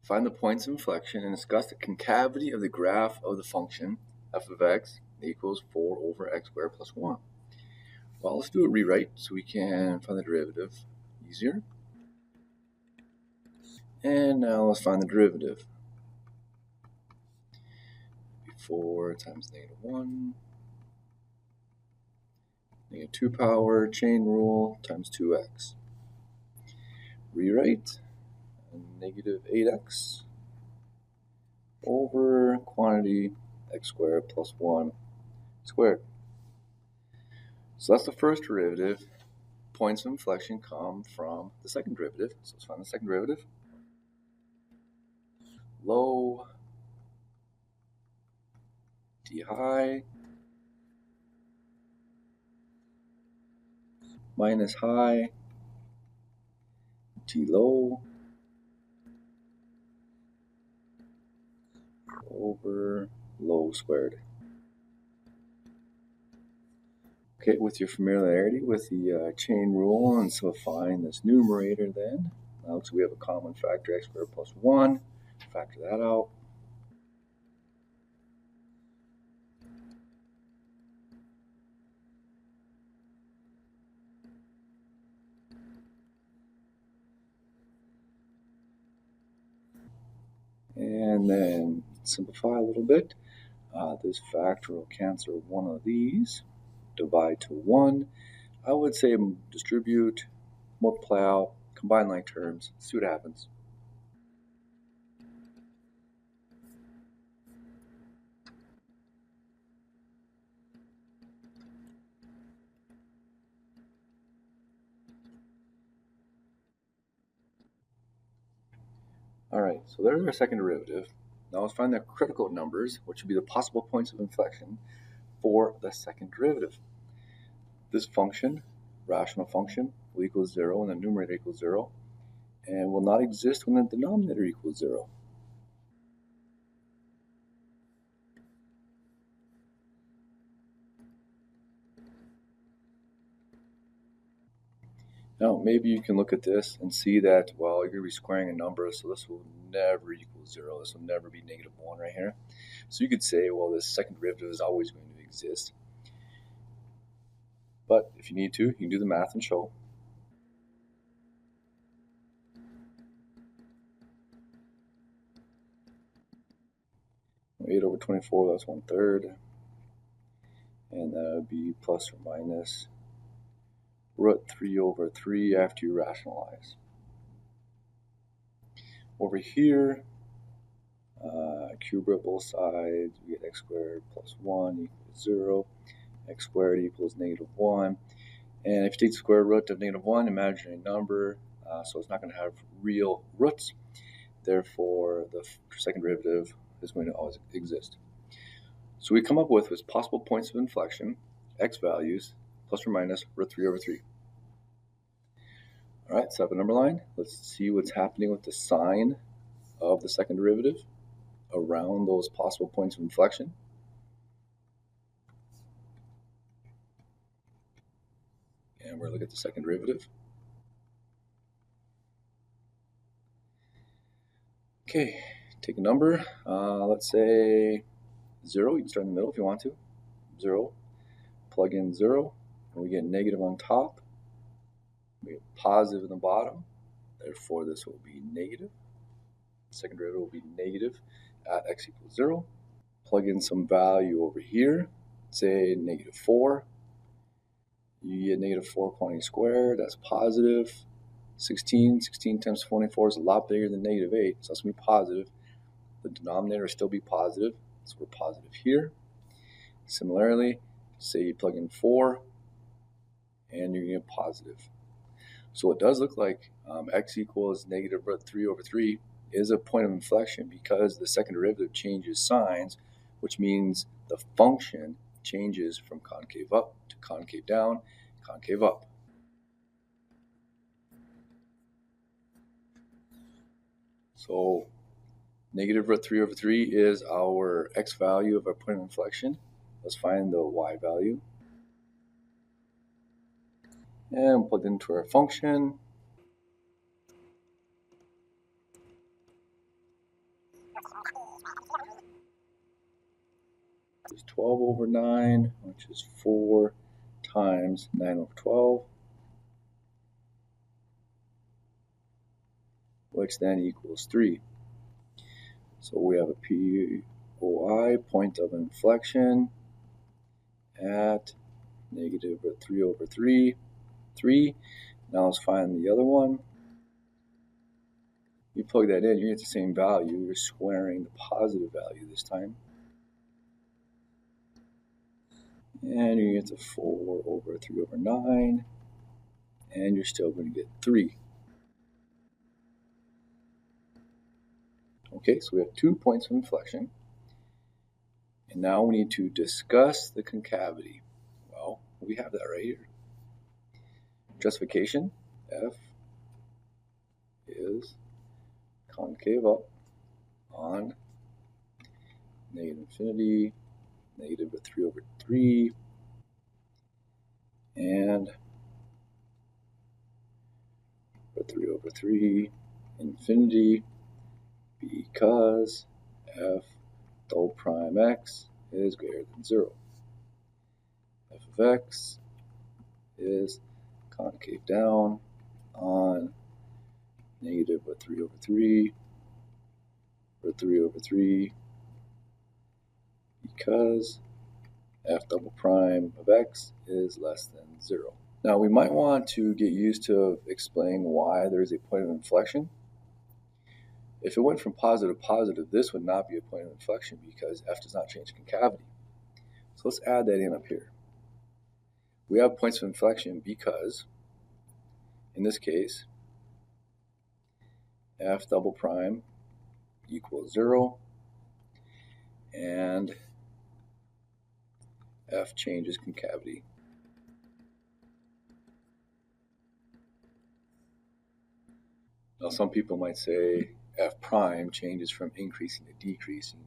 Find the points of inflection and discuss the concavity of the graph of the function f of x equals 4 over x squared plus 1. Well, let's do a rewrite so we can find the derivative easier. And now let's find the derivative. 4 times -1, -2 power, chain rule, times 2x. Rewrite, -8x over quantity x squared plus 1 squared. So that's the first derivative. Points of inflection come from the second derivative. So let's find the second derivative. Low d high minus high d low over low squared. Okay, with your familiarity with the chain rule and simplifying this numerator then, now so we have a common factor x squared plus 1, factor that out. And then simplify a little bit. This factor will cancel one of these, divide to 1. I would say distribute, multiply out, combine like terms, see what happens. Alright, so there's our second derivative. Now let's find the critical numbers, which would be the possible points of inflection for the second derivative. This function, rational function, will equal 0 when the numerator equals 0, and will not exist when the denominator equals 0. Now, maybe you can look at this and see that, well, you're going to be squaring a number, so this will never equal 0. This will never be -1 right here. So you could say, well, this second derivative is always going to exist. But if you need to, you can do the math and show. Well, 8 over 24, that's 1/3. And that would be plus or minus root 3 over 3 after you rationalize. Over here, cube root both sides, we get x squared plus 1 equals 0. X squared equals -1. And if you take the square root of -1, imaginary number, so it's not going to have real roots. Therefore, the second derivative is going to always exist. So we come up with possible points of inflection, x values, plus or minus root 3 over 3. All right, set up a number line. Let's see what's happening with the sign of the second derivative around those possible points of inflection. And we're going to look at the second derivative. Okay, take a number. Let's say 0. You can start in the middle if you want to. 0. Plug in 0, and we get negative on top. We get positive in the bottom. Therefore, this will be negative. The second derivative will be negative at x equals 0. Plug in some value over here. Say -4. You get -4 quantity squared. That's positive. 16 times 24 is a lot bigger than -8, so that's going to be positive. The denominator will still be positive, so we're positive here. Similarly, say you plug in 4, and you're going to get positive. So it does look like x equals negative root 3 over 3 is a point of inflection because the second derivative changes signs, which means the function changes from concave up to concave down, concave up. So negative root 3 over 3 is our x value of our point of inflection. Let's find the y value. And plug it into our function. is 12 over 9, which is 4 times 9 over 12, which then equals 3. So we have a POI, point of inflection, at negative 3 over 3. Now let's find the other one. You plug that in, you get the same value. You're squaring the positive value this time. And you get to 4 over 3 over 9. And you're still going to get 3. Okay, so we have 2 points of inflection. And now we need to discuss the concavity. Well, we have that right here. Justification, F is concave up on negative infinity, negative 3 over 3, and 3 over 3 infinity, because f double prime x is greater than 0. F of x is concave down on negative 3 over 3, or 3 over 3, because f double prime of x is less than 0. Now we might want to get used to explaining why there's a point of inflection. If it went from positive to positive, this would not be a point of inflection because f does not change concavity. So let's add that in up here. We have points of inflection because, in this case, f double prime equals 0, and f changes concavity. Now some people might say f prime changes from increasing to decreasing.